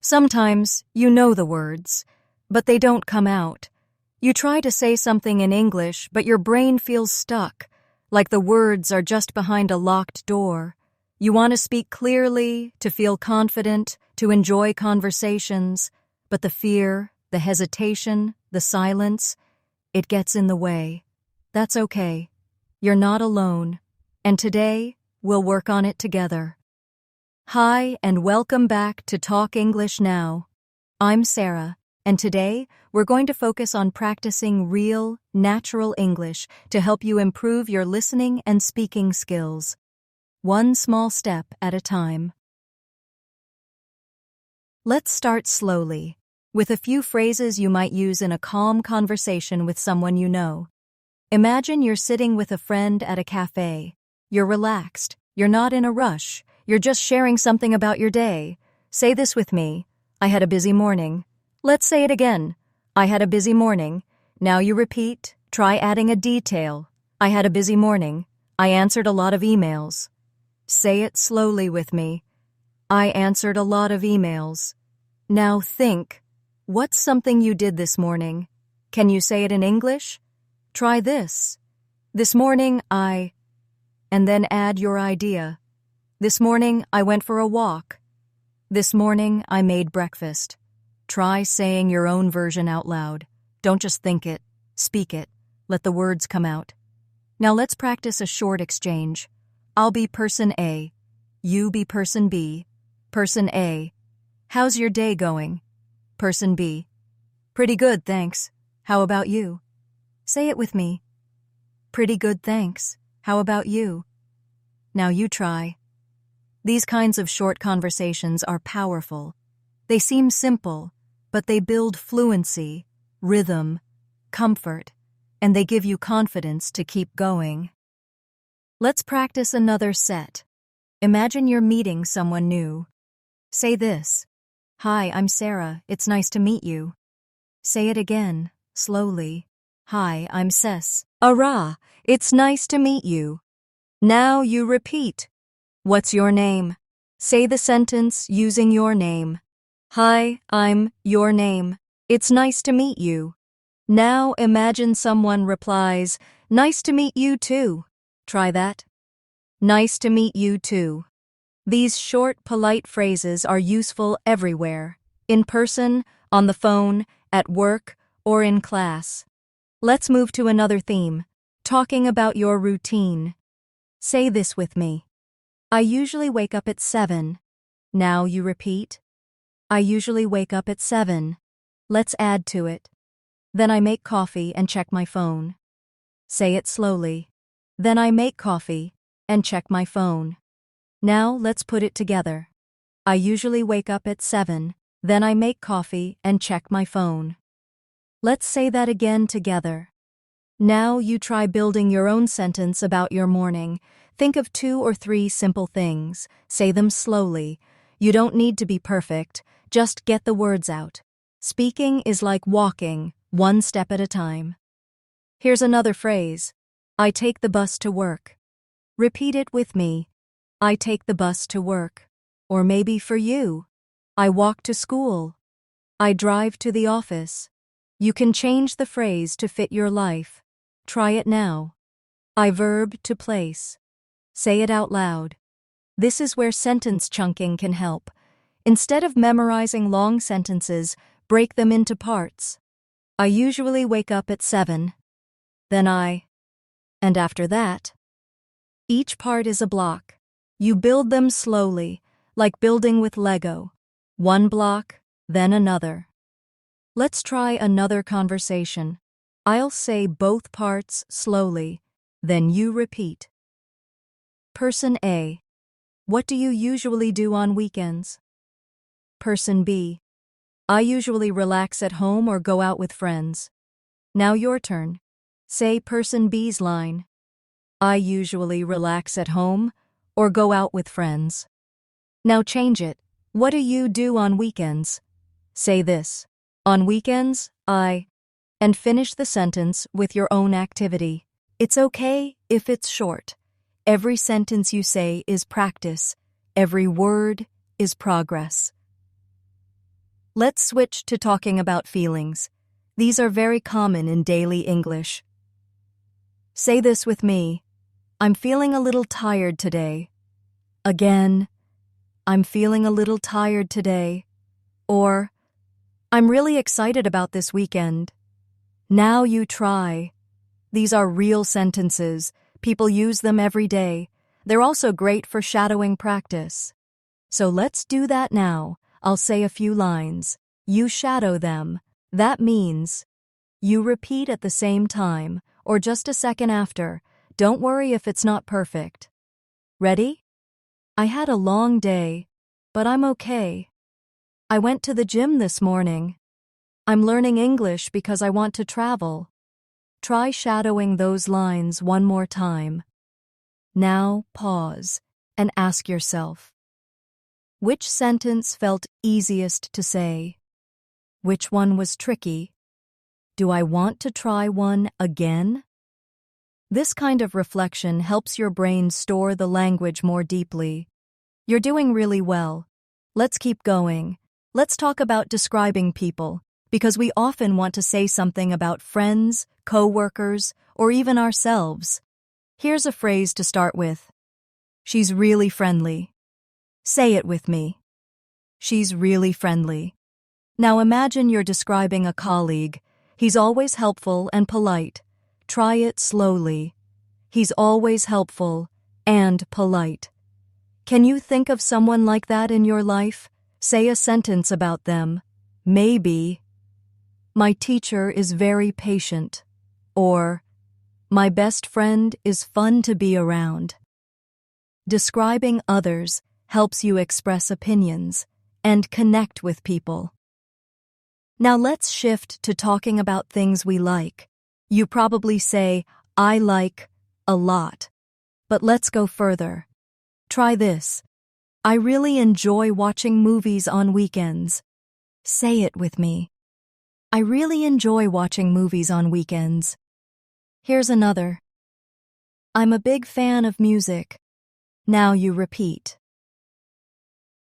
Sometimes you know the words, but they don't come out. You try to say something in English, but your brain feels stuck, like the words are just behind a locked door. You want to speak clearly, to feel confident, to enjoy conversations, but the fear, the hesitation, the silence, it gets in the way. That's okay. You're not alone. And today, we'll work on it together. Hi, and welcome back to Talk English Now. I'm Sarah, and today we're going to focus on practicing real, natural English to help you improve your listening and speaking skills. One small step at a time. Let's start slowly, with a few phrases you might use in a calm conversation with someone you know. Imagine you're sitting with a friend at a cafe. You're relaxed. You're not in a rush. You're just sharing something about your day. Say this with me. I had a busy morning. Let's say it again. I had a busy morning. Now you repeat. Try adding a detail. I had a busy morning. I answered a lot of emails. Say it slowly with me. I answered a lot of emails. Now think. What's something you did this morning? Can you say it in English? Try this. This morning I... And then add your idea. This morning, I went for a walk. This morning, I made breakfast. Try saying your own version out loud. Don't just think it. Speak it. Let the words come out. Now let's practice a short exchange. I'll be person A. You be person B. Person A. How's your day going? Person B. Pretty good, thanks. How about you? Say it with me. Pretty good, thanks. How about you? Now you try. These kinds of short conversations are powerful. They seem simple, but they build fluency, rhythm, comfort, and they give you confidence to keep going. Let's practice another set. Imagine you're meeting someone new. Say this. Hi, I'm Sarah. It's nice to meet you. Say it again, slowly. Hi, I'm Cess. Ara, it's nice to meet you. Now you repeat. What's your name? Say the sentence using your name. Hi, I'm your name. It's nice to meet you. Now imagine someone replies, nice to meet you too. Try that. Nice to meet you too. These short, polite phrases are useful everywhere, in person, on the phone, at work, or in class. Let's move to another theme, talking about your routine. Say this with me. I usually wake up at 7. Now you repeat. I usually wake up at 7. Let's add to it. Then I make coffee and check my phone. Say it slowly. Then I make coffee and check my phone. Now let's put it together. I usually wake up at 7. Then I make coffee and check my phone. Let's say that again together. Now you try building your own sentence about your morning. Think of 2 or 3 simple things. Say them slowly. You don't need to be perfect. Just get the words out. Speaking is like walking, one step at a time. Here's another phrase. I take the bus to work. Repeat it with me. I take the bus to work. Or maybe for you. I walk to school. I drive to the office. You can change the phrase to fit your life. Try it now. I verb to place. Say it out loud. This is where sentence chunking can help. Instead of memorizing long sentences, break them into parts. I usually wake up at 7. Then and after that. Each part is a block. You build them slowly, like building with Lego. One block, then another. Let's try another conversation. I'll say both parts slowly, then you repeat. Person A. What do you usually do on weekends? Person B. I usually relax at home or go out with friends. Now your turn. Say person B's line. I usually relax at home or go out with friends. Now change it. What do you do on weekends? Say this. On weekends, and finish the sentence with your own activity. It's okay if it's short. Every sentence you say is practice. Every word is progress. Let's switch to talking about feelings. These are very common in daily English. Say this with me. I'm feeling a little tired today. Again, I'm feeling a little tired today. Or, I'm really excited about this weekend. Now you try. These are real sentences. People use them every day. They're also great for shadowing practice. So let's do that now. I'll say a few lines. You shadow them. That means you repeat at the same time or just a second after. Don't worry if it's not perfect. Ready? I had a long day, but I'm okay. I went to the gym this morning. I'm learning English because I want to travel. Try shadowing those lines one more time. Now pause and ask yourself, which sentence felt easiest to say? Which one was tricky? Do I want to try one again? This kind of reflection helps your brain store the language more deeply. You're doing really well. Let's keep going. Let's talk about describing people, because we often want to say something about friends, co-workers, or even ourselves. Here's a phrase to start with. She's really friendly. Say it with me. She's really friendly. Now imagine you're describing a colleague. He's always helpful and polite. Try it slowly. He's always helpful and polite. Can you think of someone like that in your life? Say a sentence about them. Maybe, my teacher is very patient. Or, my best friend is fun to be around. Describing others helps you express opinions and connect with people. Now let's shift to talking about things we like. You probably say, I like a lot. But let's go further. Try this. I really enjoy watching movies on weekends. Say it with me. I really enjoy watching movies on weekends. Here's another. I'm a big fan of music. Now you repeat.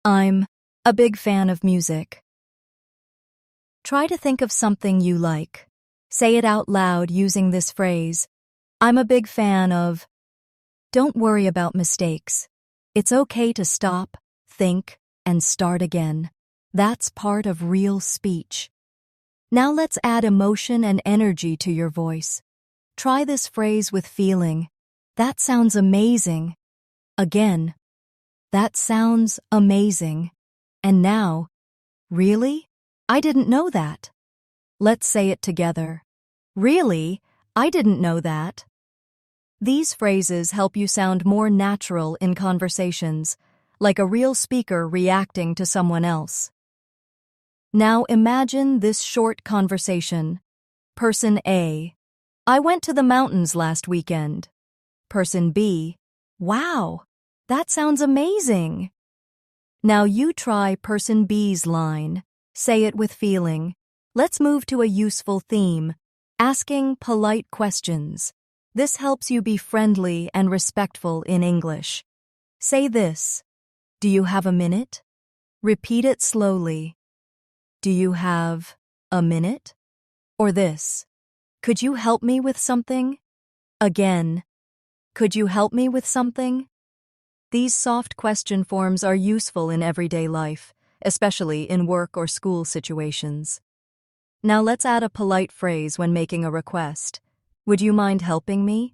I'm a big fan of music. Try to think of something you like. Say it out loud using this phrase. I'm a big fan of. Don't worry about mistakes. It's okay to stop, think, and start again. That's part of real speech. Now let's add emotion and energy to your voice. Try this phrase with feeling. That sounds amazing. Again. That sounds amazing. And now, really? I didn't know that. Let's say it together. Really? I didn't know that. These phrases help you sound more natural in conversations, like a real speaker reacting to someone else. Now imagine this short conversation. Person A. I went to the mountains last weekend. Person B. Wow, that sounds amazing. Now you try person B's line. Say it with feeling. Let's move to a useful theme, asking polite questions. This helps you be friendly and respectful in English. Say this. Do you have a minute? Repeat it slowly. Do you have a minute? Or this. Could you help me with something? Again. Could you help me with something? These soft question forms are useful in everyday life, especially in work or school situations. Now let's add a polite phrase when making a request. Would you mind helping me?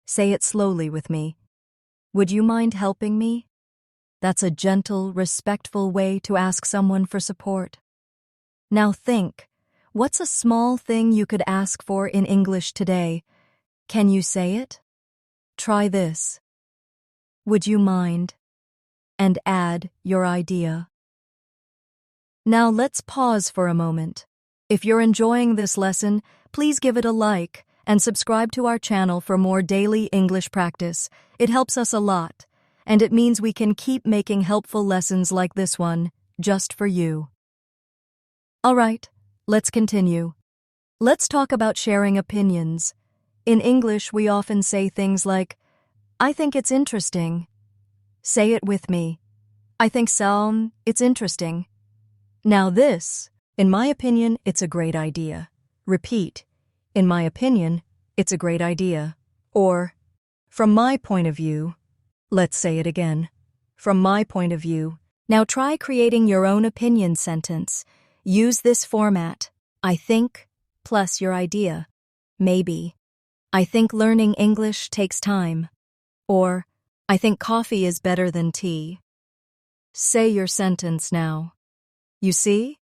Say it slowly with me. Would you mind helping me? That's a gentle, respectful way to ask someone for support. Now think, what's a small thing you could ask for in English today? Can you say it? Try this. Would you mind? And add your idea. Now let's pause for a moment. If you're enjoying this lesson, please give it a like and subscribe to our channel for more daily English practice. It helps us a lot, and it means we can keep making helpful lessons like this one, just for you. All right, let's continue. Let's talk about sharing opinions. In English, we often say things like, I think it's interesting. Say it with me. I think so, it's interesting. Now this, in my opinion, it's a great idea. Repeat, in my opinion, it's a great idea. Or, from my point of view. Let's say it again. From my point of view. Now try creating your own opinion sentence. Use this format. I think, plus your idea. Maybe. I think learning English takes time. Or, I think coffee is better than tea. Say your sentence now. You see?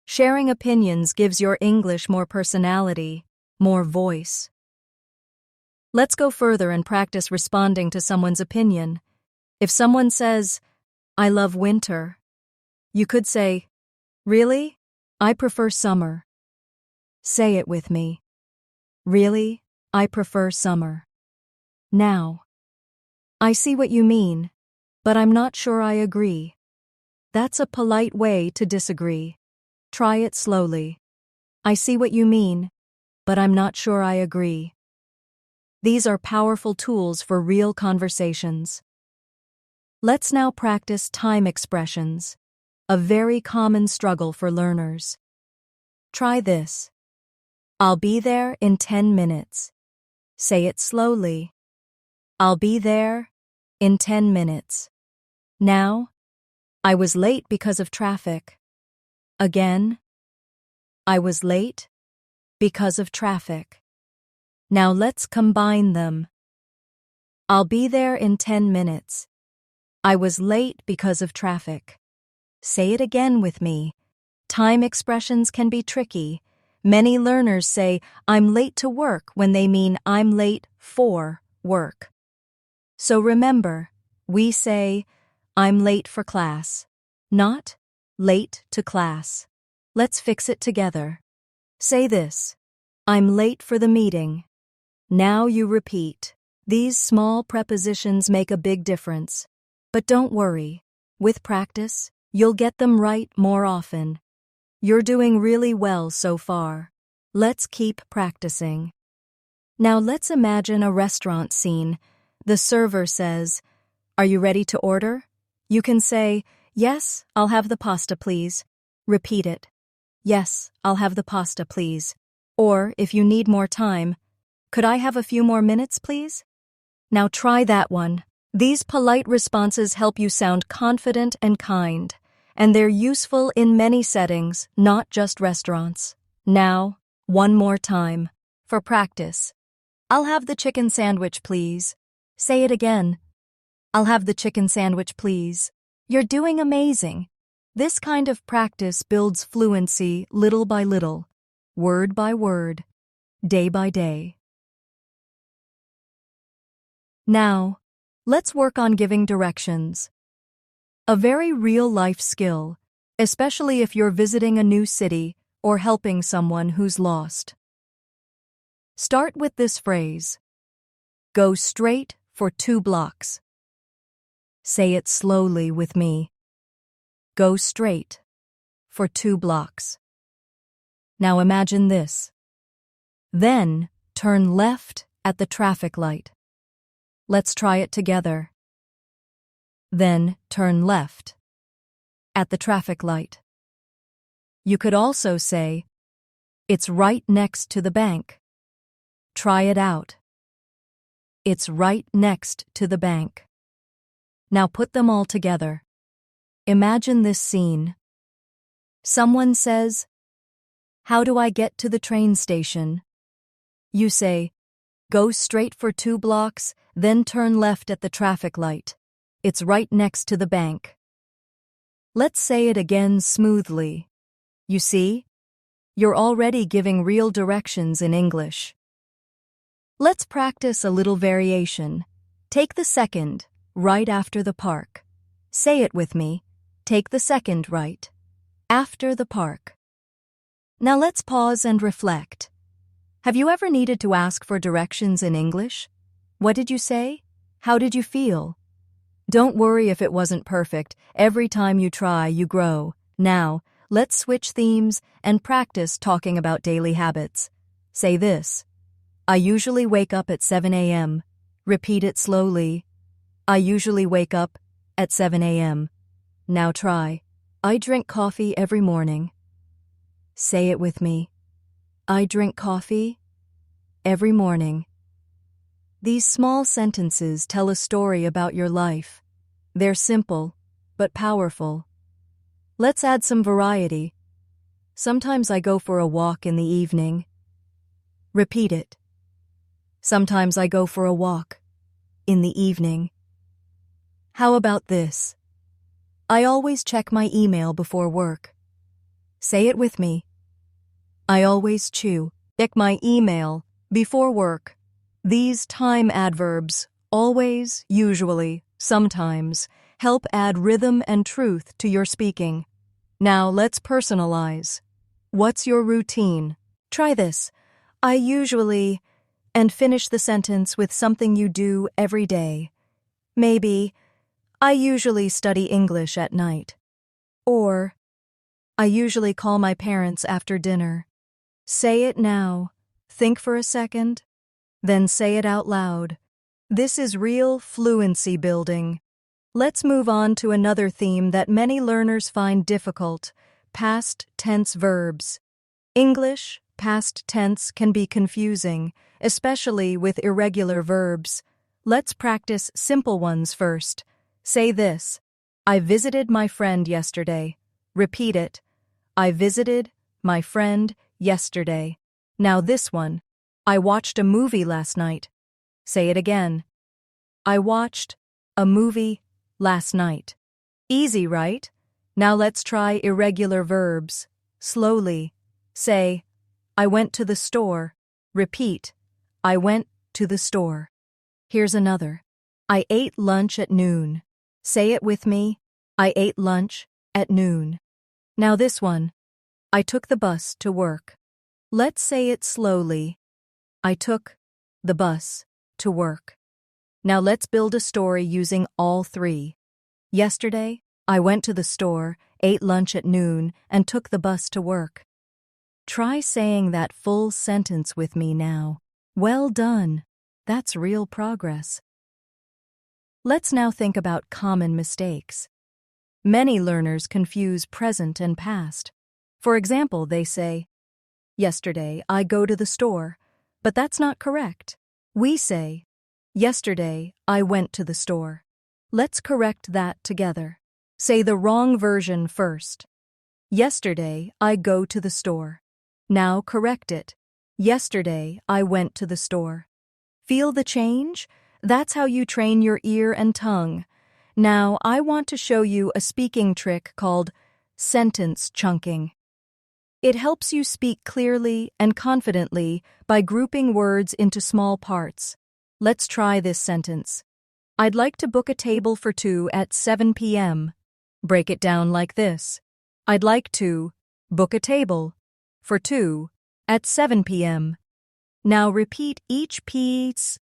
Sharing opinions gives your English more personality, more voice. Let's go further and practice responding to someone's opinion. If someone says, I love winter, you could say, really? I prefer summer. Say it with me. Really? I prefer summer. Now. I see what you mean, but I'm not sure I agree. That's a polite way to disagree. Try it slowly. I see what you mean, but I'm not sure I agree. These are powerful tools for real conversations. Let's now practice time expressions, a very common struggle for learners. Try this. I'll be there in 10 minutes. Say it slowly. I'll be there in 10 minutes. Now, I was late because of traffic. Again, I was late because of traffic. Now let's combine them. I'll be there in 10 minutes. I was late because of traffic. Say it again with me. Time expressions can be tricky. Many learners say, I'm late to work when they mean I'm late for work. So remember, we say, I'm late for class, not late to class. Let's fix it together. Say this. I'm late for the meeting. Now you repeat. These small prepositions make a big difference. But don't worry. With practice, you'll get them right more often. You're doing really well so far. Let's keep practicing. Now let's imagine a restaurant scene. The server says, Are you ready to order? You can say, Yes, I'll have the pasta, please. Repeat it. Yes, I'll have the pasta, please. Or, if you need more time, could I have a few more minutes, please? Now try that one. These polite responses help you sound confident and kind, and they're useful in many settings, not just restaurants. Now, one more time. For practice. I'll have the chicken sandwich, please. Say it again. I'll have the chicken sandwich, please. You're doing amazing. This kind of practice builds fluency little by little, word by word, day by day. Now, let's work on giving directions. A very real-life skill, especially if you're visiting a new city or helping someone who's lost. Start with this phrase. Go straight for 2 blocks. Say it slowly with me. Go straight for 2 blocks. Now imagine this. Then turn left at the traffic light. Let's try it together. Then turn left at the traffic light. You could also say, It's right next to the bank. Try it out. It's right next to the bank. Now put them all together. Imagine this scene. Someone says, How do I get to the train station? You say, Go straight for 2 blocks, then turn left at the traffic light. It's right next to the bank. Let's say it again smoothly. You see? You're already giving real directions in English. Let's practice a little variation. Take the second, right after the park. Say it with me. Take the second right, after the park. Now let's pause and reflect. Have you ever needed to ask for directions in English? What did you say? How did you feel? Don't worry if it wasn't perfect. Every time you try, you grow. Now, let's switch themes and practice talking about daily habits. Say this. I usually wake up at 7 a.m. Repeat it slowly. I usually wake up at 7 a.m. Now try. I drink coffee every morning. Say it with me. I drink coffee every morning. These small sentences tell a story about your life. They're simple, but powerful. Let's add some variety. Sometimes I go for a walk in the evening. Repeat it. Sometimes I go for a walk in the evening. How about this? I always check my email before work. Say it with me. I always check my email before work. These time adverbs, always, usually, sometimes, help add rhythm and truth to your speaking. Now let's personalize. What's your routine? Try this. I usually, and finish the sentence with something you do every day. Maybe, I usually study English at night. Or, I usually call my parents after dinner. Say it now. Think for a second. Then say it out loud. This is real fluency building. Let's move on to another theme that many learners find difficult: past tense verbs. English, past tense can be confusing, especially with irregular verbs. Let's practice simple ones first. Say this. I visited my friend yesterday. Repeat it. I visited my friend yesterday. Now this one. I watched a movie last night. Say it again. I watched a movie last night. Easy, right? Now let's try irregular verbs. Slowly. Say, I went to the store. Repeat, I went to the store. Here's another. I ate lunch at noon. Say it with me. I ate lunch at noon. Now this one. I took the bus to work. Let's say it slowly. I took the bus to work. Now let's build a story using all three. Yesterday, I went to the store, ate lunch at noon, and took the bus to work. Try saying that full sentence with me now. Well done. That's real progress. Let's now think about common mistakes. Many learners confuse present and past. For example, they say, yesterday I go to the store, but that's not correct. We say, yesterday I went to the store. Let's correct that together. Say the wrong version first. Yesterday I go to the store. Now correct it. Yesterday I went to the store. Feel the change? That's how you train your ear and tongue. Now I want to show you a speaking trick called sentence chunking. It helps you speak clearly and confidently by grouping words into small parts. Let's try this sentence. I'd like to book a table for 2 at 7 p.m. Break it down like this. I'd like to book a table for 2 at 7 p.m. Now repeat each piece.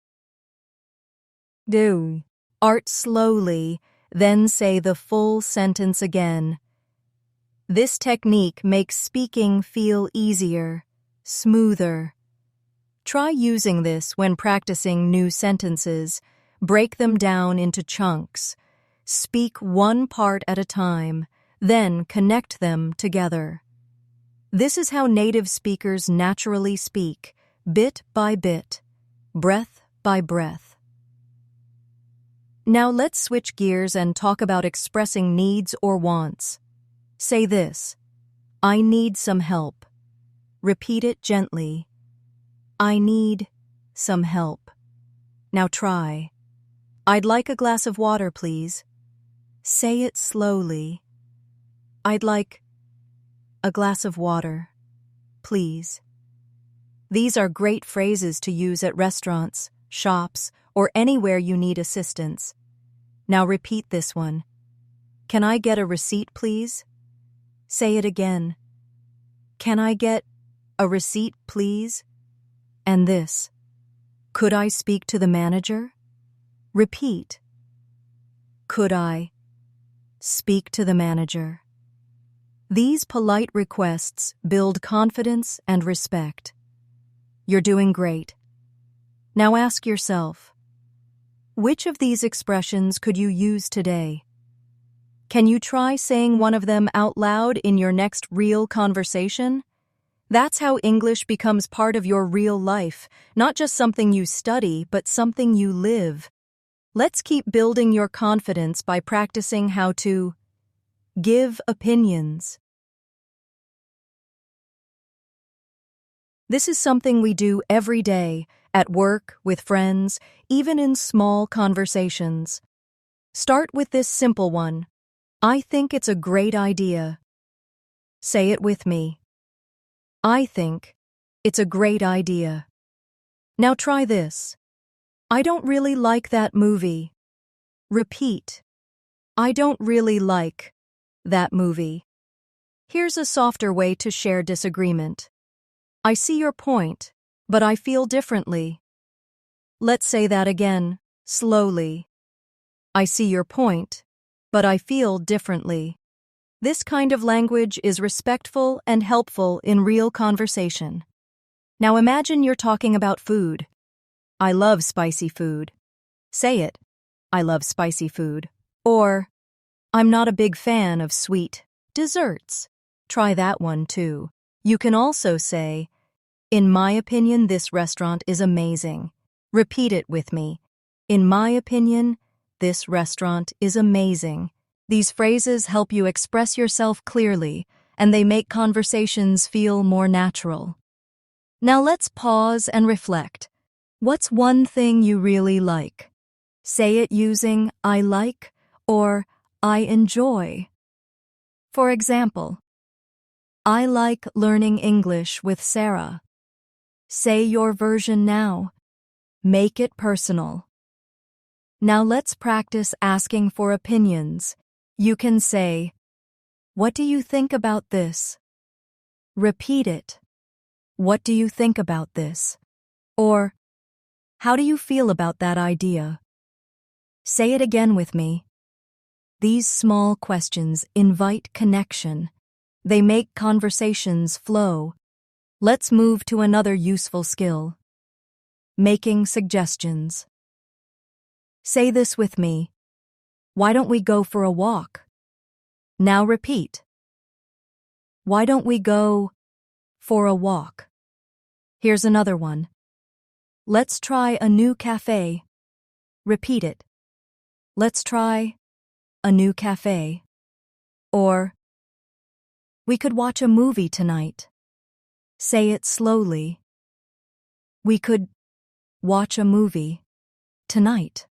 Do. Art slowly, then say the full sentence again. This technique makes speaking feel easier, smoother. Try using this when practicing new sentences. Break them down into chunks. Speak one part at a time, then connect them together. This is how native speakers naturally speak, bit by bit, breath by breath. Now let's switch gears and talk about expressing needs or wants. Say this. I need some help. Repeat it gently. I need some help. Now try. I'd like a glass of water, please. Say it slowly. I'd like a glass of water, please. These are great phrases to use at restaurants, shops, or anywhere you need assistance. Now repeat this one. Can I get a receipt, please? Say it again. Can I get a receipt, please? And this. Could I speak to the manager? Repeat. Could I speak to the manager? These polite requests build confidence and respect. You're doing great. Now ask yourself, which of these expressions could you use today? Can you try saying one of them out loud in your next real conversation? That's how English becomes part of your real life, not just something you study, but something you live. Let's keep building your confidence by practicing how to give opinions. This is something we do every day, at work, with friends, even in small conversations. Start with this simple one. I think it's a great idea. Say it with me. I think it's a great idea. Now try this. I don't really like that movie. Repeat. I don't really like that movie. Here's a softer way to share disagreement. I see your point, but I feel differently. Let's say that again, slowly. I see your point, but I feel differently. This kind of language is respectful and helpful in real conversation. Now imagine you're talking about food. I love spicy food. Say it. I love spicy food. Or, I'm not a big fan of sweet desserts. Try that one too. You can also say, in my opinion, this restaurant is amazing. Repeat it with me. In my opinion, this restaurant is amazing. These phrases help you express yourself clearly, and they make conversations feel more natural. Now let's pause and reflect. What's one thing you really like? Say it using I like or I enjoy. For example, I like learning English with Sarah. Say your version now. Make it personal. Now let's practice asking for opinions. You can say, what do you think about this? Repeat it. What do you think about this? Or, how do you feel about that idea? Say it again with me. These small questions invite connection. They make conversations flow. Let's move to another useful skill. Making suggestions. Say this with me. Why don't we go for a walk? Now repeat. Why don't we go for a walk? Here's another one. Let's try a new cafe. Repeat it. Let's try a new cafe. Or, we could watch a movie tonight. Say it slowly. We could watch a movie tonight.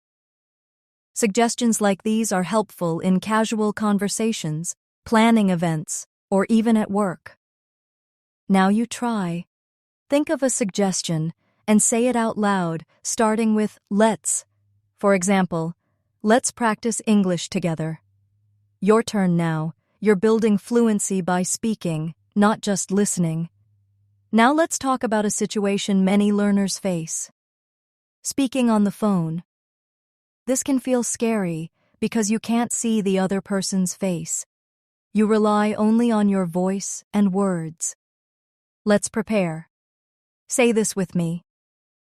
Suggestions like these are helpful in casual conversations, planning events, or even at work. Now you try. Think of a suggestion and say it out loud, starting with let's. For example, let's practice English together. Your turn now. You're building fluency by speaking, not just listening. Now let's talk about a situation many learners face. Speaking on the phone. This can feel scary because you can't see the other person's face. You rely only on your voice and words. Let's prepare. Say this with me.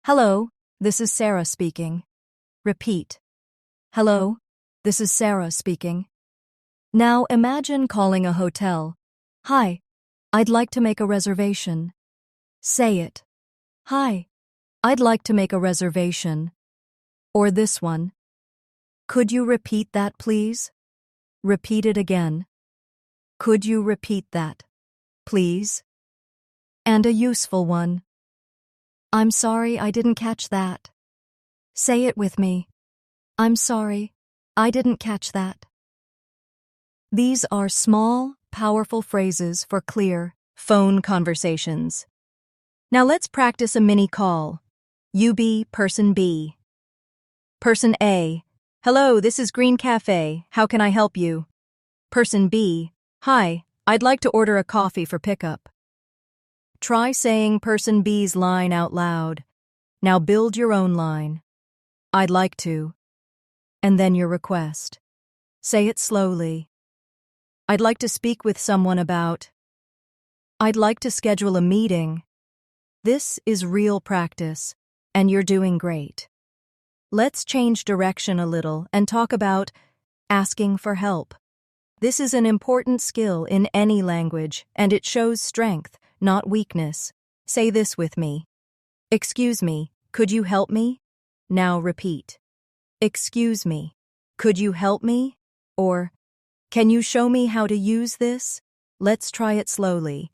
Hello, this is Sarah speaking. Repeat. Hello, this is Sarah speaking. Now imagine calling a hotel. Hi, I'd like to make a reservation. Say it. Hi, I'd like to make a reservation. Or this one. Could you repeat that, please? Repeat it again. Could you repeat that, please? And a useful one. I'm sorry, I didn't catch that. Say it with me. I'm sorry, I didn't catch that. These are small, powerful phrases for clear phone conversations. Now let's practice a mini call. You be person B. Person A. Hello, this is Green Cafe. How can I help you? Person B. Hi, I'd like to order a coffee for pickup. Try saying person B's line out loud. Now build your own line. I'd like to. And then your request. Say it slowly. I'd like to speak with someone about. I'd like to schedule a meeting. This is real practice, and you're doing great. Let's change direction a little and talk about asking for help. This is an important skill in any language, and it shows strength, not weakness. Say this with me. Excuse me, could you help me? Now repeat. Excuse me, could you help me? Or, can you show me how to use this? Let's try it slowly.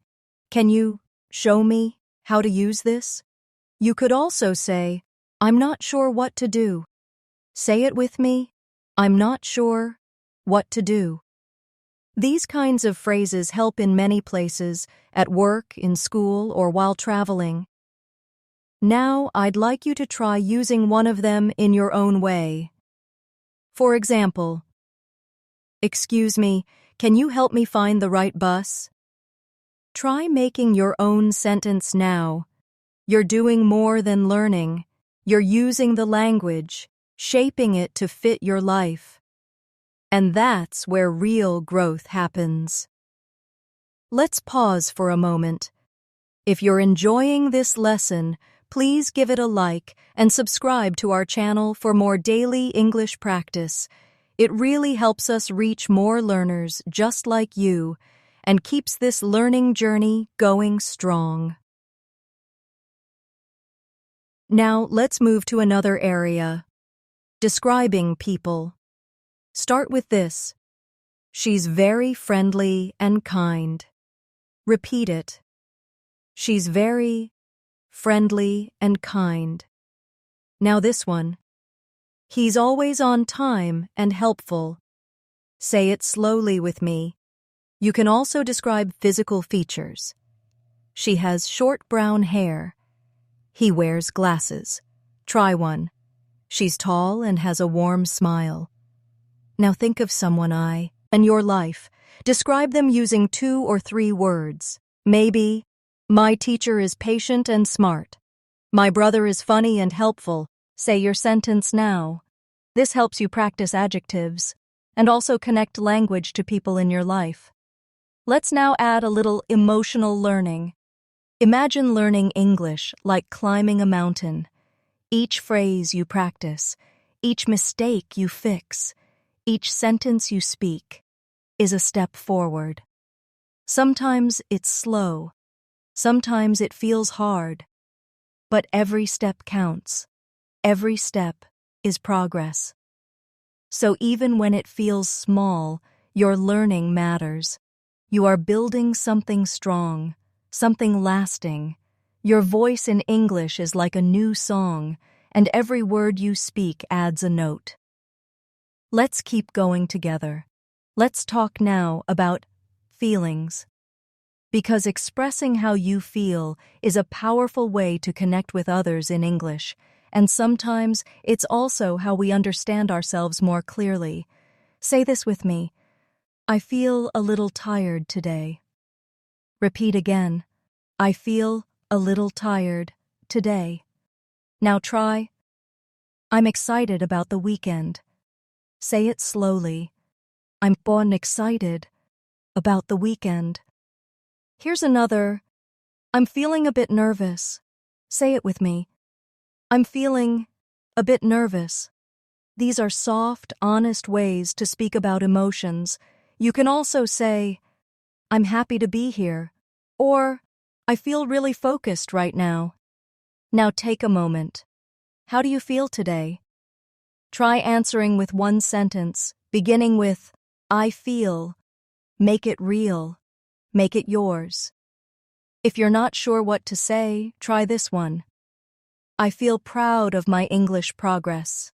Can you show me how to use this? You could also say, I'm not sure what to do. Say it with me. I'm not sure what to do. These kinds of phrases help in many places, at work, in school, or while traveling. Now, I'd like you to try using one of them in your own way. For example, excuse me, can you help me find the right bus? Try making your own sentence now. You're doing more than learning. You're using the language, shaping it to fit your life. And that's where real growth happens. Let's pause for a moment. If you're enjoying this lesson, please give it a like and subscribe to our channel for more daily English practice. It really helps us reach more learners just like you and keeps this learning journey going strong. Now, let's move to another area. Describing people. Start with this. She's very friendly and kind. Repeat it. She's very friendly and kind. Now this one. He's always on time and helpful. Say it slowly with me. You can also describe physical features. She has short brown hair. He wears glasses. Try one. She's tall and has a warm smile. Now think of someone and your life. Describe them using 2 or 3 words. Maybe, my teacher is patient and smart. My brother is funny and helpful. Say your sentence now. This helps you practice adjectives and also connect language to people in your life. Let's now add a little emotional learning. Imagine learning English like climbing a mountain. Each phrase you practice, each mistake you fix, each sentence you speak is a step forward. Sometimes it's slow, sometimes it feels hard, but every step counts. Every step is progress. So even when it feels small, your learning matters. You are building something strong, something lasting. Your voice in English is like a new song, and every word you speak adds a note. Let's keep going together. Let's talk now about feelings. Because expressing how you feel is a powerful way to connect with others in English, and sometimes it's also how we understand ourselves more clearly. Say this with me. I feel a little tired today. Repeat again. I feel a little tired today. Now try. I'm excited about the weekend. Say it slowly. I'm excited about the weekend. Here's another. I'm feeling a bit nervous. Say it with me. I'm feeling a bit nervous. These are soft, honest ways to speak about emotions. You can also say, I'm happy to be here, or I feel really focused right now. Now take a moment. How do you feel today? Try answering with one sentence, beginning with, I feel. Make it real. Make it yours. If you're not sure what to say, try this one. I feel proud of my English progress.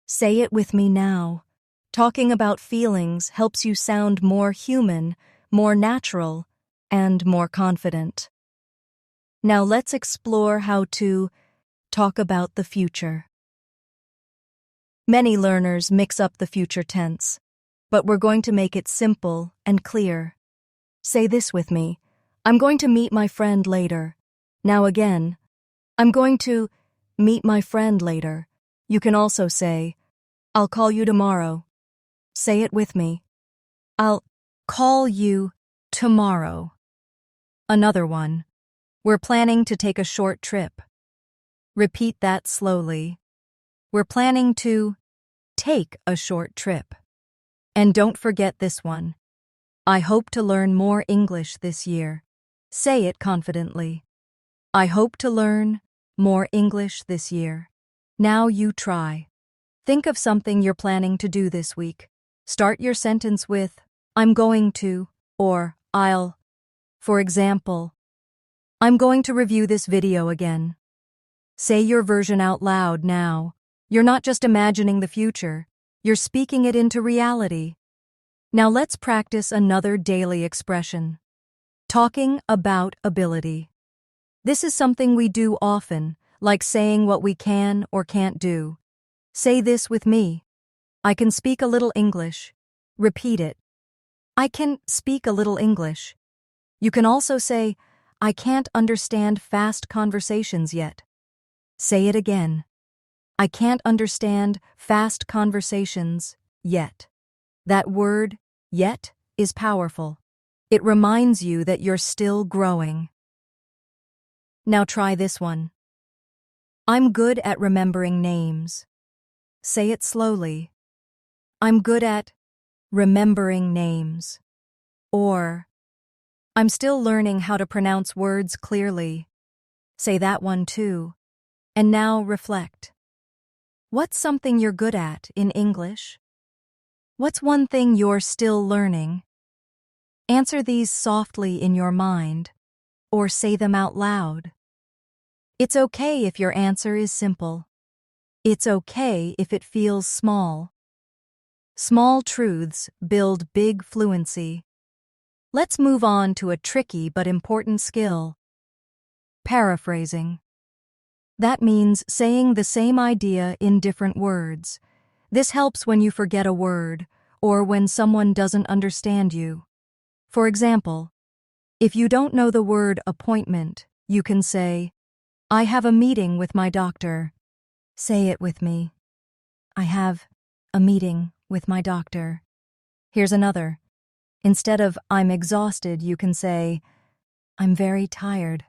Say it with me now. Talking about feelings helps you sound more human, more natural, and more confident. Now let's explore how to talk about the future. Many learners mix up the future tense, but we're going to make it simple and clear. Say this with me. I'm going to meet my friend later. Now again, I'm going to meet my friend later. You can also say, I'll call you tomorrow. Say it with me. I'll call you tomorrow. Another one. We're planning to take a short trip. Repeat that slowly. We're planning to take a short trip. And don't forget this one. I hope to learn more English this year. Say it confidently. I hope to learn more English this year. Now you try. Think of something you're planning to do this week. Start your sentence with, I'm going to, or I'll. For example, I'm going to review this video again. Say your version out loud now. You're not just imagining the future, you're speaking it into reality. Now let's practice another daily expression. Talking about ability. This is something we do often, like saying what we can or can't do. Say this with me. I can speak a little English. Repeat it. I can speak a little English. You can also say, I can't understand fast conversations yet. Say it again. I can't understand fast conversations yet. That word, yet, is powerful. It reminds you that you're still growing. Now try this one. I'm good at remembering names. Say it slowly. I'm good at remembering names. Or, I'm still learning how to pronounce words clearly. Say that one too. And now reflect. What's something you're good at in English? What's one thing you're still learning? Answer these softly in your mind, or say them out loud. It's okay if your answer is simple. It's okay if it feels small. Small truths build big fluency. Let's move on to a tricky but important skill. Paraphrasing. That means saying the same idea in different words. This helps when you forget a word or when someone doesn't understand you. For example, if you don't know the word appointment, you can say, I have a meeting with my doctor. Say it with me. I have a meeting with my doctor. Here's another. Instead of I'm exhausted, you can say, I'm very tired.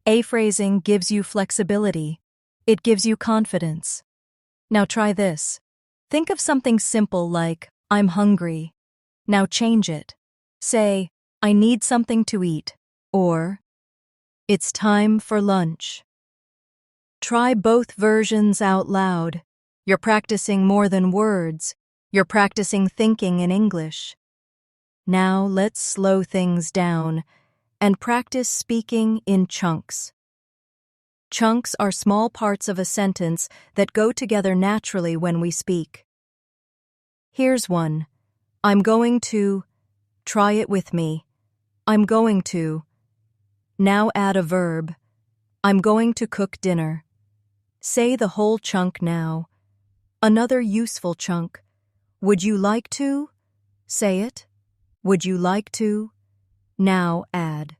A-phrasing gives you flexibility. It gives you confidence. Now try this. Think of something simple like, I'm hungry. Now change it. Say, I need something to eat. Or, it's time for lunch. Try both versions out loud. You're practicing more than words. You're practicing thinking in English. Now let's slow things down and practice speaking in chunks. Chunks are small parts of a sentence that go together naturally when we speak. Here's one. I'm going to. Try it with me. I'm going to. Now add a verb. I'm going to cook dinner. Say the whole chunk now. Another useful chunk. Would you like to? Say it. Would you like to? Now add.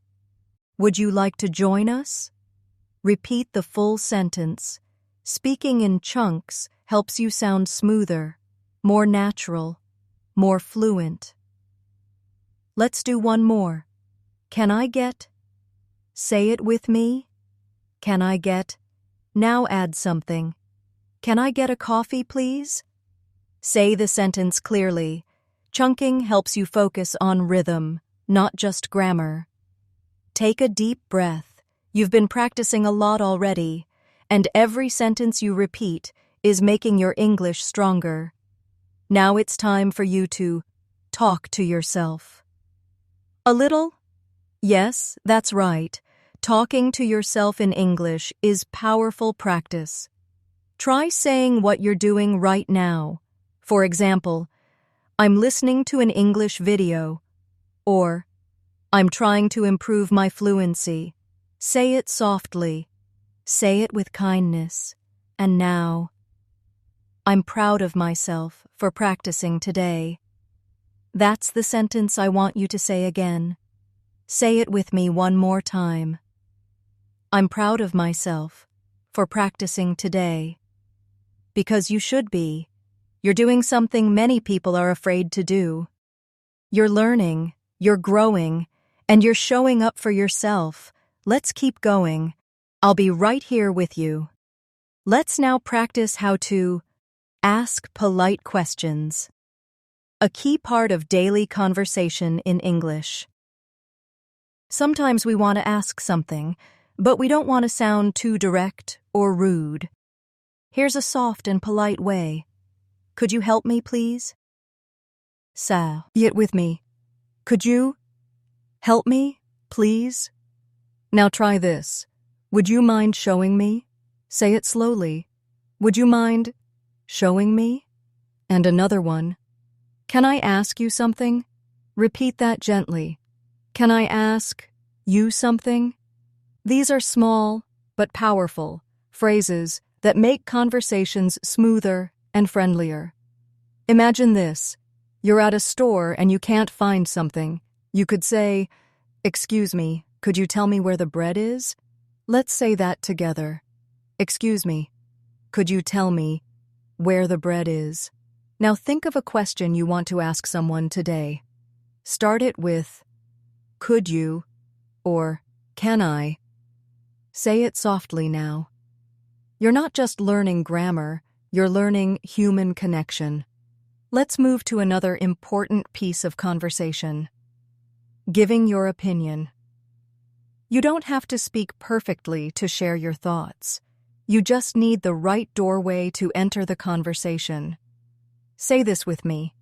Would you like to join us? Repeat the full sentence. Speaking in chunks helps you sound smoother, more natural, more fluent. Let's do one more. Can I get? Say it with me. Can I get? Now add something. Can I get a coffee, please? Say the sentence clearly. Chunking helps you focus on rhythm, not just grammar. Take a deep breath. You've been practicing a lot already, and every sentence you repeat is making your English stronger. Now it's time for you to talk to yourself. A little? Yes, that's right. Talking to yourself in English is powerful practice. Try saying what you're doing right now. For example, I'm listening to an English video, or I'm trying to improve my fluency. Say it softly. Say it with kindness. And now, I'm proud of myself for practicing today. That's the sentence I want you to say again. Say it with me one more time. I'm proud of myself for practicing today. Because you should be. You're doing something many people are afraid to do. You're learning, you're growing, and you're showing up for yourself. Let's keep going. I'll be right here with you. Let's now practice how to ask polite questions. a key part of daily conversation in English. Sometimes we want to ask something, but we don't want to sound too direct or rude. Here's a soft and polite way. Could you help me, please? Say it with me. Could you help me, please? Now try this. Would you mind showing me? Say it slowly. Would you mind showing me? And another one. Can I ask you something? Repeat that gently. Can I ask you something? These are small but powerful phrases that make conversations smoother and friendlier. Imagine this. You're at a store and you can't find something. You could say, "Excuse me, could you tell me where the bread is?" Let's say that together. Excuse me, could you tell me where the bread is? Now think of a question you want to ask someone today. Start it with, could you, or can I? Say it softly now. You're not just learning grammar, you're learning human connection. Let's move to another important piece of conversation. Giving your opinion. You don't have to speak perfectly to share your thoughts. You just need the right doorway to enter the conversation. Say this with me.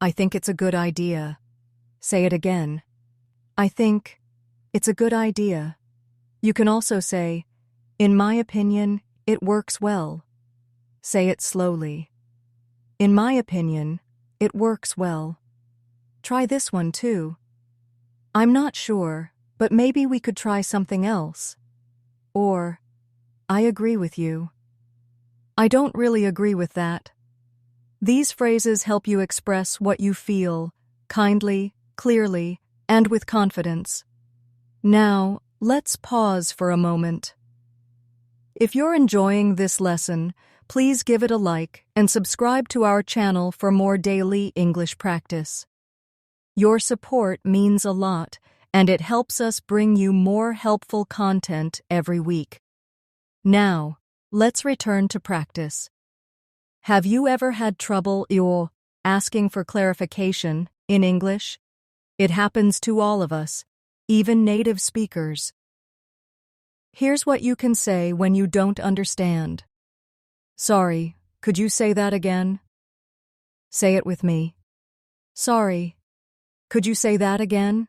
I think it's a good idea. Say it again. I think it's a good idea. You can also say, in my opinion, it works well. Say it slowly. In my opinion, it works well. Try this one too. I'm not sure, but maybe we could try something else. Or, I agree with you. I don't really agree with that. These phrases help you express what you feel, kindly, clearly, and with confidence. Now, let's pause for a moment. If you're enjoying this lesson, please give it a like and subscribe to our channel for more daily English practice. Your support means a lot, and it helps us bring you more helpful content every week. Now, let's return to practice. Have you ever had trouble asking for clarification in English? It happens to all of us, even native speakers. Here's what you can say when you don't understand. Sorry, could you say that again? Say it with me. Sorry, could you say that again?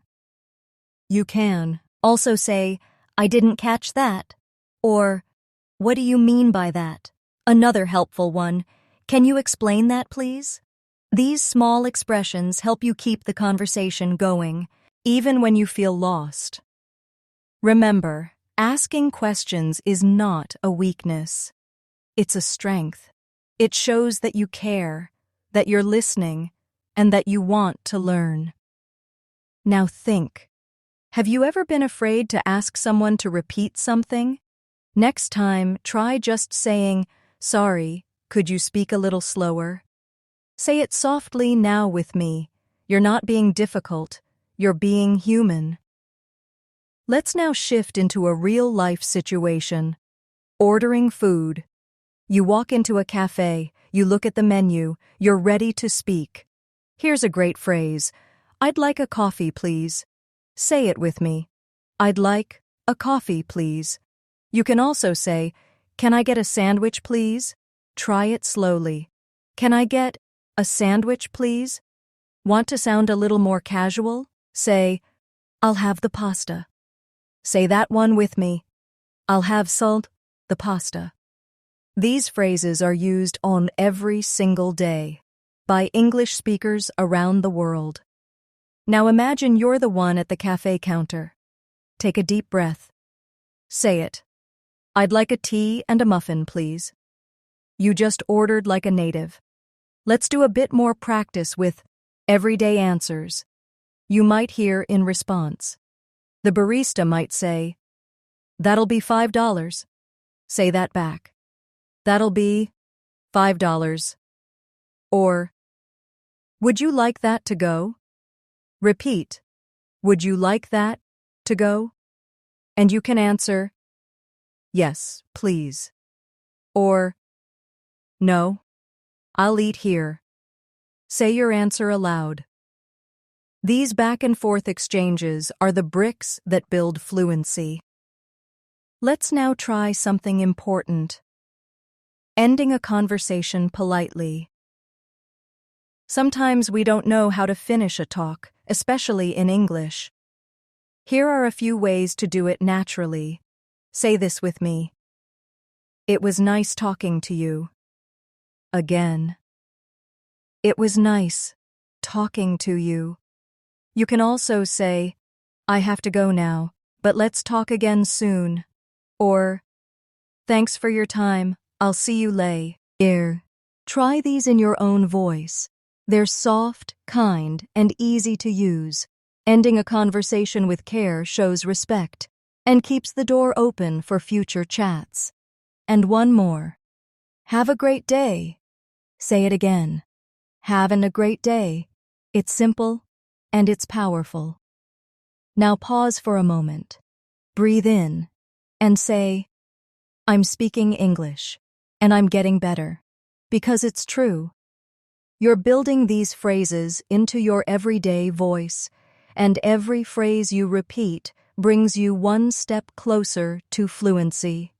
You can also say, I didn't catch that. Or, what do you mean by that? Another helpful one, can you explain that, please? These small expressions help you keep the conversation going, even when you feel lost. Remember, asking questions is not a weakness. It's a strength. It shows that you care, that you're listening, and that you want to learn. Now think. Have you ever been afraid to ask someone to repeat something? Next time, try just saying, sorry, could you speak a little slower? Say it softly now with me. You're not being difficult, you're being human. Let's now shift into a real-life situation. Ordering food. You walk into a cafe, you look at the menu, you're ready to speak. Here's a great phrase. I'd like a coffee, please. Say it with me. I'd like a coffee, please. You can also say, can I get a sandwich, please? Try it slowly. Can I get a sandwich, please? Want to sound a little more casual? Say, I'll have the pasta. Say that one with me. I'll have the pasta. These phrases are used on every single day by English speakers around the world. Now imagine you're the one at the cafe counter. Take a deep breath. Say it. I'd like a tea and a muffin, please. You just ordered like a native. Let's do a bit more practice with everyday answers. You might hear in response. The barista might say, that'll be $5. Say that back. That'll be $5. Or, would you like that to go? Repeat, would you like that to go? And you can answer, yes, please. Or, no, I'll eat here. Say your answer aloud. These back-and-forth exchanges are the bricks that build fluency. Let's now try something important. Ending a conversation politely. Sometimes we don't know how to finish a talk, especially in English. Here are a few ways to do it naturally. Say this with me. It was nice talking to you. Again. It was nice talking to you. You can also say, I have to go now, but let's talk again soon. Or, thanks for your time, I'll see you later. Try these in your own voice. They're soft, kind, and easy to use. Ending a conversation with care shows respect and keeps the door open for future chats. And one more. Have a great day. Say it again. Having a great day. It's simple and it's powerful. Now pause for a moment. Breathe in and say, I'm speaking English and I'm getting better. Because it's true. You're building these phrases into your everyday voice, and every phrase you repeat brings you one step closer to fluency.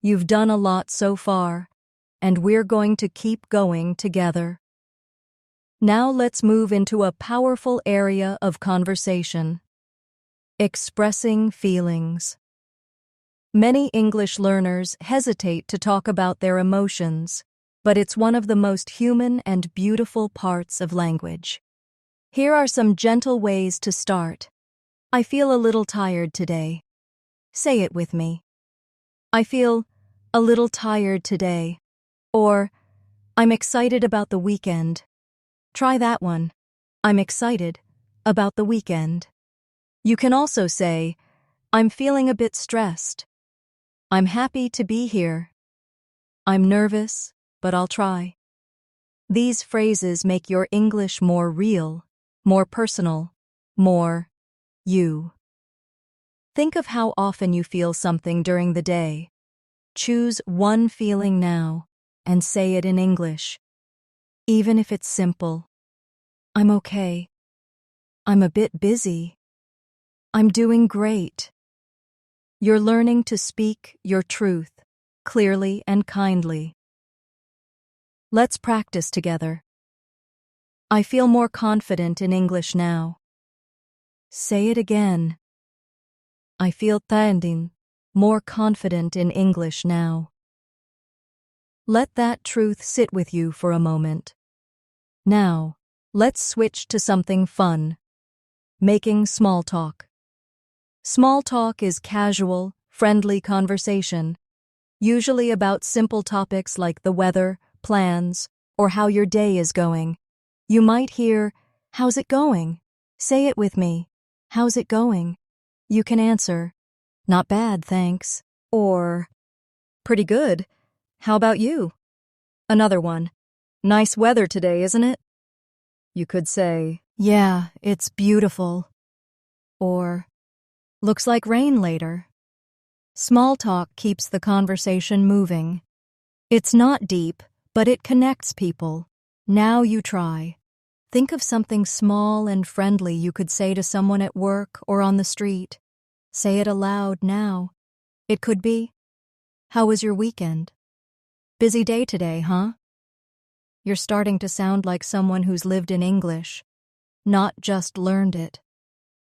You've done a lot so far, and we're going to keep going together. Now let's move into a powerful area of conversation. Expressing feelings. Many English learners hesitate to talk about their emotions, but it's one of the most human and beautiful parts of language. Here are some gentle ways to start. I feel a little tired today. Say it with me. I feel a little tired today. Or, I'm excited about the weekend. Try that one. I'm excited about the weekend. You can also say, I'm feeling a bit stressed. I'm happy to be here. I'm nervous, but I'll try. These phrases make your English more real, more personal, more you. Think of how often you feel something during the day. Choose one feeling now and say it in English. Even if it's simple. I'm okay. I'm a bit busy. I'm doing great. You're learning to speak your truth clearly and kindly. Let's practice together. I feel more confident in English now. Say it again. I feel more confident in English now. Let that truth sit with you for a moment. Now, let's switch to something fun. Making small talk. Small talk is casual, friendly conversation, usually about simple topics like the weather, plans, or how your day is going. You might hear, how's it going? Say it with me. How's it going? You can answer, not bad, thanks. Or, pretty good. How about you? Another one, nice weather today, isn't it? You could say, yeah, it's beautiful. Or, looks like rain later. Small talk keeps the conversation moving. It's not deep, but it connects people. Now you try. Think of something small and friendly you could say to someone at work or on the street. Say it aloud now. It could be, how was your weekend? Busy day today, huh? You're starting to sound like someone who's lived in English, not just learned it.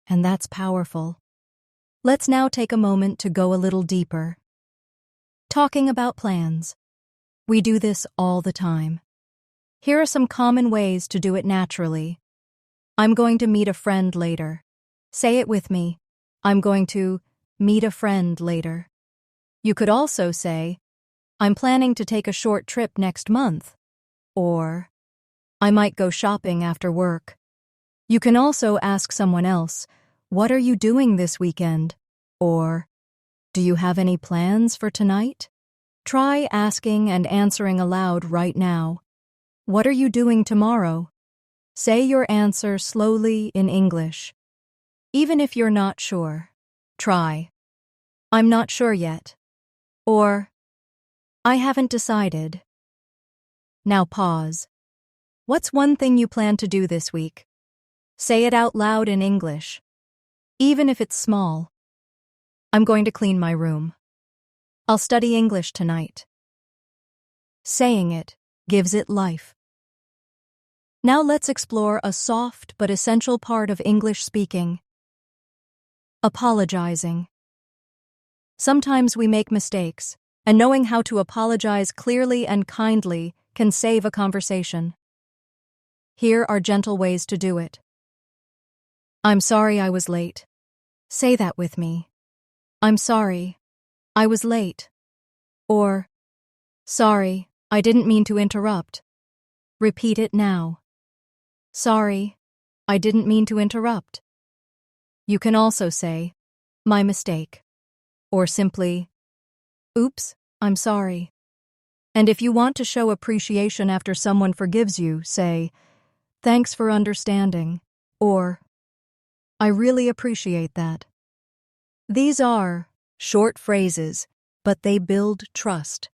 And that's powerful. Let's now take a moment to go a little deeper. Talking about plans. We do this all the time. Here are some common ways to do it naturally. I'm going to meet a friend later. Say it with me. I'm going to meet a friend later. You could also say, I'm planning to take a short trip next month. Or, I might go shopping after work. You can also ask someone else, what are you doing this weekend? Or, do you have any plans for tonight? Try asking and answering aloud right now. What are you doing tomorrow? Say your answer slowly in English. Even if you're not sure, try. I'm not sure yet. Or, I haven't decided. Now pause. What's one thing you plan to do this week? Say it out loud in English, even if it's small. I'm going to clean my room. I'll study English tonight. Saying it gives it life. Now let's explore a soft but essential part of English speaking. Apologizing. Sometimes we make mistakes, and knowing how to apologize clearly and kindly can save a conversation. Here are gentle ways to do it. I'm sorry I was late. Say that with me. I'm sorry, I was late. Or, sorry, I didn't mean to interrupt. Repeat it now. Sorry, I didn't mean to interrupt. You can also say, my mistake. Or simply, oops, I'm sorry. And if you want to show appreciation after someone forgives you, say, thanks for understanding, or, I really appreciate that. These are short phrases, but they build trust.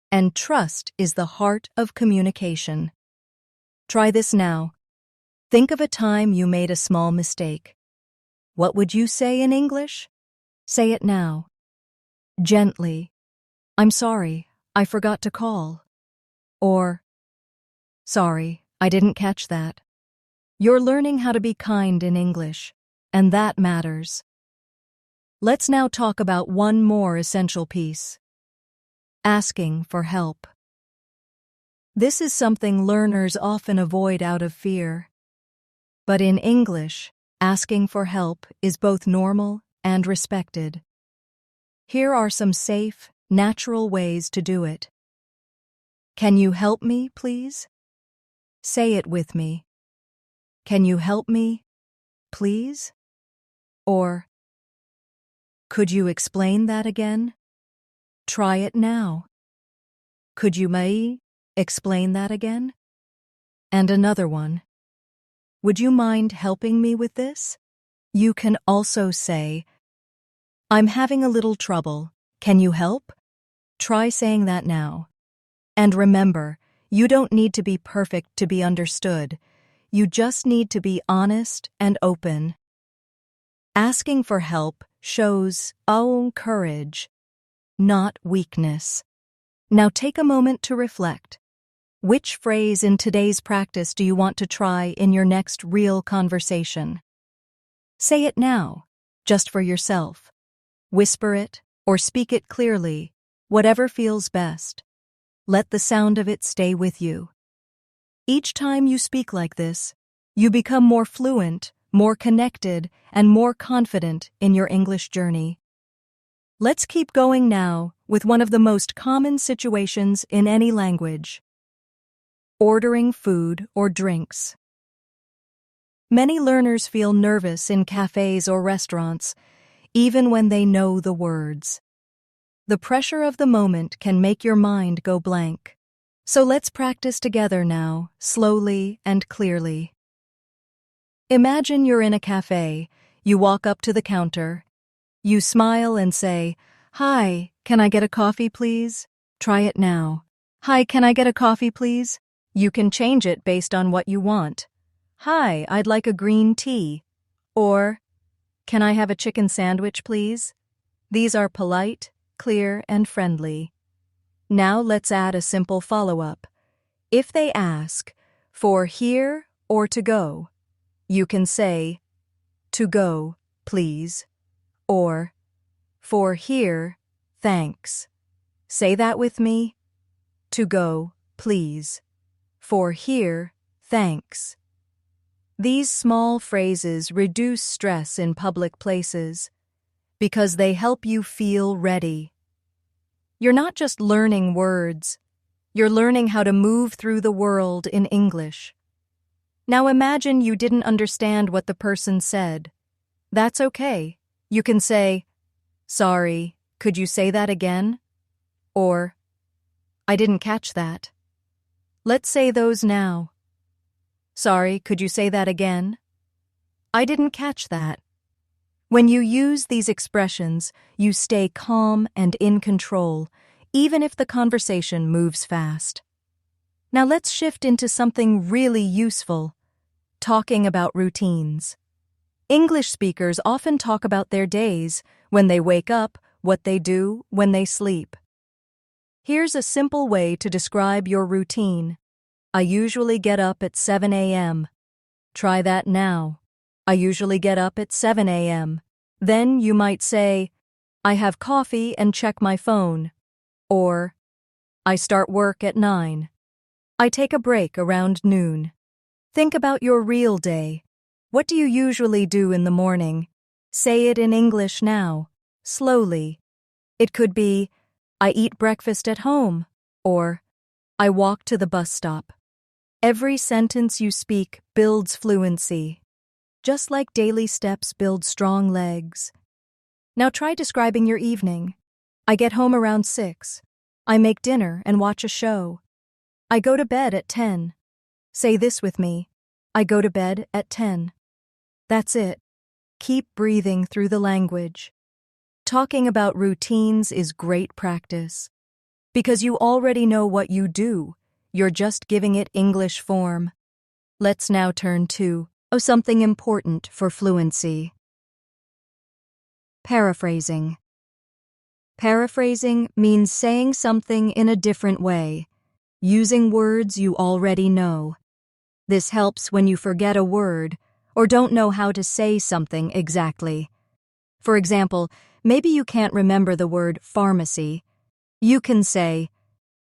And trust is the heart of communication. Try this now. Think of a time you made a small mistake. What would you say in English? Say it now. Gently. I'm sorry, I forgot to call. Or, sorry, I didn't catch that. You're learning how to be kind in English, and that matters. Let's now talk about one more essential piece. Asking for help. This is something learners often avoid out of fear. But in English, asking for help is both normal and respected. Here are some safe, natural ways to do it. Can you help me, please? Say it with me. Can you help me, please? Or, could you explain that again? Try it now. Could you explain that again? And another one. Would you mind helping me with this? You can also say, I'm having a little trouble. Can you help? Try saying that now. And remember, you don't need to be perfect to be understood. You just need to be honest and open. Asking for help shows courage, not weakness. Now take a moment to reflect. Which phrase in today's practice do you want to try in your next real conversation? Say it now, just for yourself. Whisper it or speak it clearly, whatever feels best. Let the sound of it stay with you. Each time you speak like this, you become more fluent, more connected, and more confident in your English journey. Let's keep going now with one of the most common situations in any language. Ordering food or drinks. Many learners feel nervous in cafes or restaurants, even when they know the words. The pressure of the moment can make your mind go blank. So let's practice together now, slowly and clearly. Imagine you're in a cafe. You walk up to the counter. You smile and say, "Hi, can I get a coffee, please?" Try it now. "Hi, can I get a coffee, please?" You can change it based on what you want. "Hi, I'd like a green tea." Or, "Can I have a chicken sandwich, please?" These are polite, clear, and friendly. Now let's add a simple follow-up. If they ask, for here or to go, you can say, "To go, please," or, "For here, thanks." Say that with me. To go, please. For here, thanks. These small phrases reduce stress in public places because they help you feel ready. You're not just learning words, you're learning how to move through the world in English. Now imagine you didn't understand what the person said. That's okay. You can say, "Sorry, could you say that again?" Or, "I didn't catch that." Let's say those now. "Sorry, could you say that again?" "I didn't catch that." When you use these expressions, you stay calm and in control, even if the conversation moves fast. Now let's shift into something really useful, talking about routines. English speakers often talk about their days, when they wake up, what they do when they sleep. Here's a simple way to describe your routine. I usually get up at 7 a.m. Try that now. I usually get up at 7 a.m. Then you might say, I have coffee and check my phone. Or, I start work at 9. I take a break around noon. Think about your real day. What do you usually do in the morning? Say it in English now, slowly. It could be, I eat breakfast at home, or I walk to the bus stop. Every sentence you speak builds fluency, just like daily steps build strong legs. Now try describing your evening. I get home around 6. I make dinner and watch a show. I go to bed at 10. Say this with me. I go to bed at 10. That's it. Keep breathing through the language. Talking about routines is great practice. Because you already know what you do, you're just giving it English form. Let's now turn to something important for fluency. Paraphrasing. Paraphrasing means saying something in a different way, using words you already know. This helps when you forget a word or don't know how to say something exactly. For example, maybe you can't remember the word pharmacy. You can say,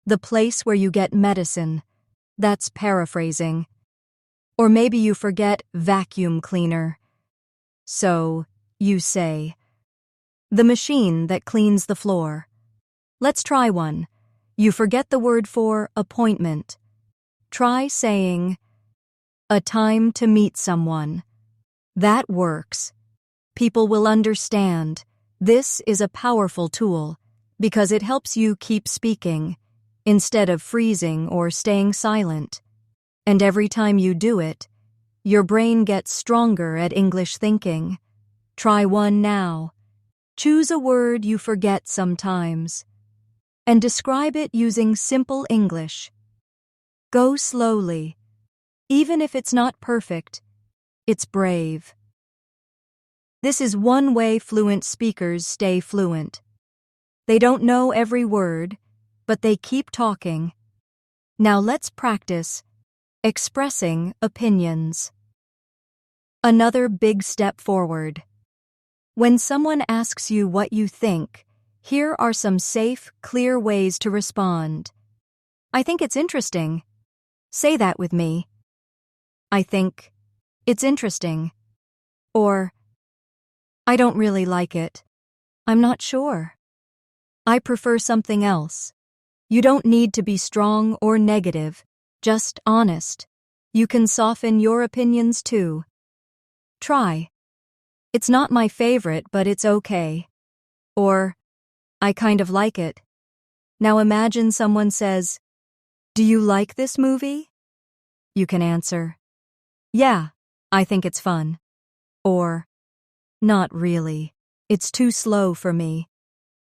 the place where you get medicine. That's paraphrasing. Or maybe you forget vacuum cleaner. So, you say, the machine that cleans the floor. Let's try one. You forget the word for appointment. Try saying, a time to meet someone. That works. People will understand. This is a powerful tool because it helps you keep speaking instead of freezing or staying silent. And every time you do it, your brain gets stronger at English thinking. Try one now. Choose a word you forget sometimes and describe it using simple English. Go slowly. Even if it's not perfect, it's brave. This is one way fluent speakers stay fluent. They don't know every word, but they keep talking. Now let's practice expressing opinions. Another big step forward. When someone asks you what you think, here are some safe, clear ways to respond. I think it's interesting. Say that with me. I think it's interesting. Or, I don't really like it. I'm not sure. I prefer something else. You don't need to be strong or negative, just honest. You can soften your opinions too. Try. It's not my favorite, but it's okay. Or, I kind of like it. Now imagine someone says, do you like this movie? You can answer, yeah, I think it's fun. Or, not really. It's too slow for me.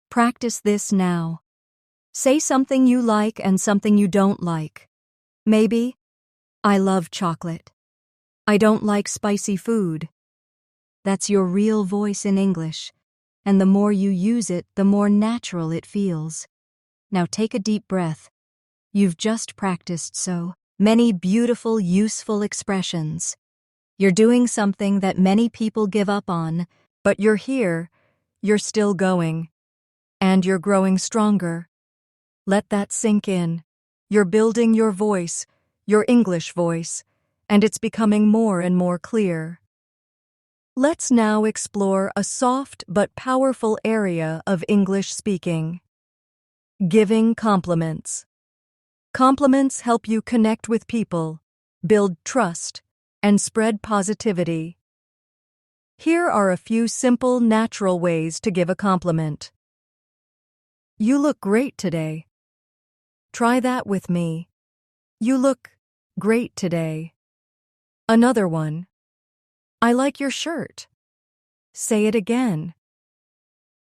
Practice this now. Say something you like and something you don't like. Maybe, I love chocolate. I don't like spicy food. That's your real voice in English, and the more you use it, the more natural it feels. Now take a deep breath. You've just practiced so many beautiful, useful expressions. You're doing something that many people give up on, but you're here, you're still going, and you're growing stronger. Let that sink in. You're building your voice, your English voice, and it's becoming more and more clear. Let's now explore a soft but powerful area of English speaking. Giving compliments. Compliments help you connect with people, build trust, and spread positivity. Here are a few simple, natural ways to give a compliment. You look great today. Try that with me. You look great today. Another one. I like your shirt. Say it again.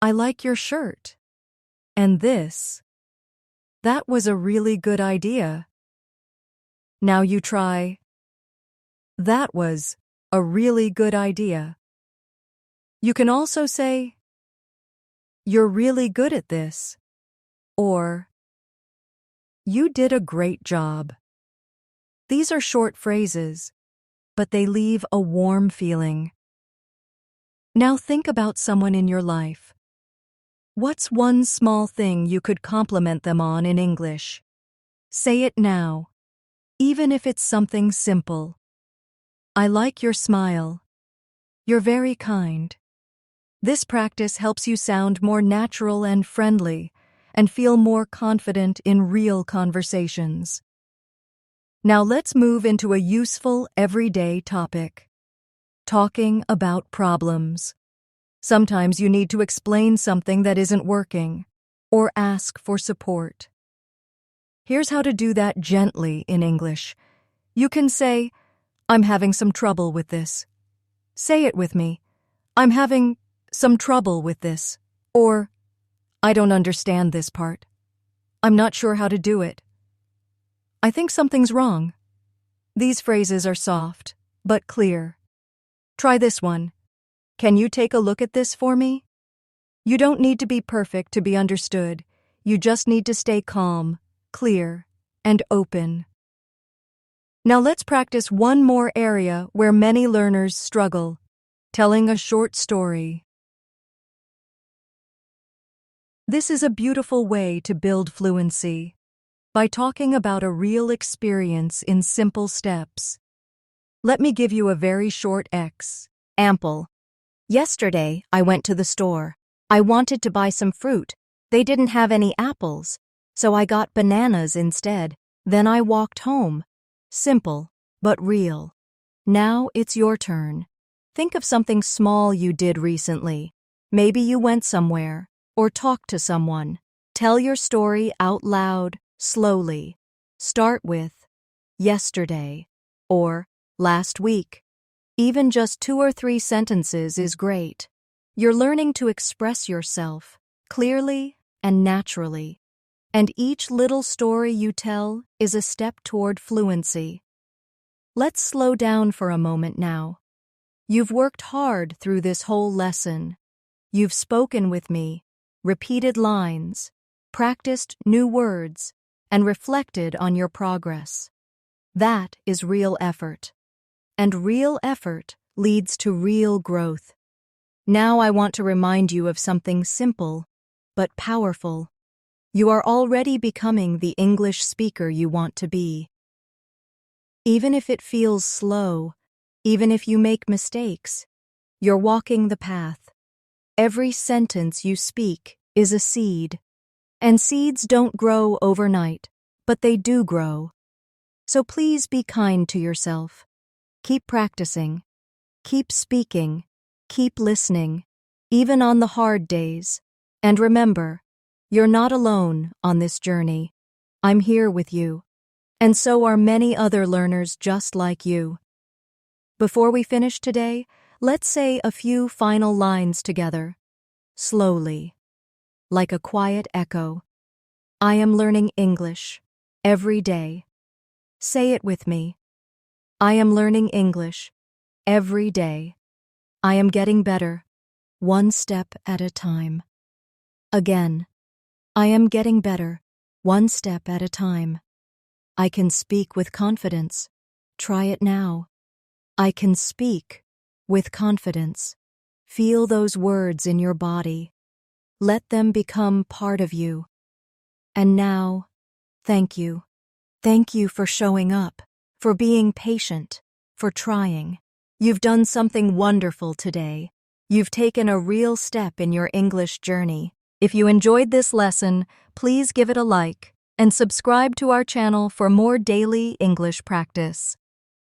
I like your shirt. And this. That was a really good idea. Now you try, "That was a really good idea." You can also say, "You're really good at this," or "You did a great job." These are short phrases, but they leave a warm feeling. Now think about someone in your life. What's one small thing you could compliment them on in English? Say it now, even if it's something simple. "I like your smile. You're very kind." This practice helps you sound more natural and friendly and feel more confident in real conversations. Now let's move into a useful, everyday topic. Talking about problems. Sometimes you need to explain something that isn't working, or ask for support. Here's how to do that gently in English. You can say, "I'm having some trouble with this." Say it with me. "I'm having some trouble with this." Or, "I don't understand this part. I'm not sure how to do it. I think something's wrong." These phrases are soft, but clear. Try this one. "Can you take a look at this for me?" You don't need to be perfect to be understood. You just need to stay calm, clear, and open. Now let's practice one more area where many learners struggle: telling a short story. This is a beautiful way to build fluency, by talking about a real experience in simple steps. Let me give you a very short example. Yesterday, I went to the store. I wanted to buy some fruit. They didn't have any apples, so I got bananas instead. Then I walked home. Simple, but real. Now it's your turn. Think of something small you did recently. Maybe you went somewhere, or talked to someone. Tell your story out loud, slowly. Start with, "Yesterday," or "Last week." Even just 2 or 3 sentences is great. You're learning to express yourself clearly and naturally. And each little story you tell is a step toward fluency. Let's slow down for a moment now. You've worked hard through this whole lesson. You've spoken with me, repeated lines, practiced new words, and reflected on your progress. That is real effort. And real effort leads to real growth. Now I want to remind you of something simple, but powerful. You are already becoming the English speaker you want to be. Even if it feels slow, even if you make mistakes, you're walking the path. Every sentence you speak is a seed. And seeds don't grow overnight, but they do grow. So please be kind to yourself. Keep practicing. Keep speaking. Keep listening, even on the hard days. And remember, you're not alone on this journey. I'm here with you. And so are many other learners just like you. Before we finish today, let's say a few final lines together. Slowly, like a quiet echo. I am learning English every day. Say it with me. I am learning English every day. I am getting better, one step at a time. Again, I am getting better, one step at a time. I can speak with confidence. Try it now. I can speak with confidence. Feel those words in your body. Let them become part of you. And now, thank you. Thank you for showing up, for being patient, for trying. You've done something wonderful today. You've taken a real step in your English journey. If you enjoyed this lesson, please give it a like and subscribe to our channel for more daily English practice.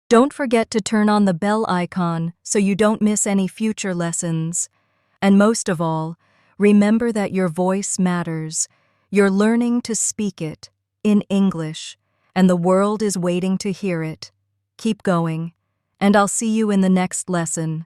Don't forget to turn on the bell icon so you don't miss any future lessons. And most of all, remember that your voice matters. You're learning to speak it in English, and the world is waiting to hear it. Keep going, and I'll see you in the next lesson.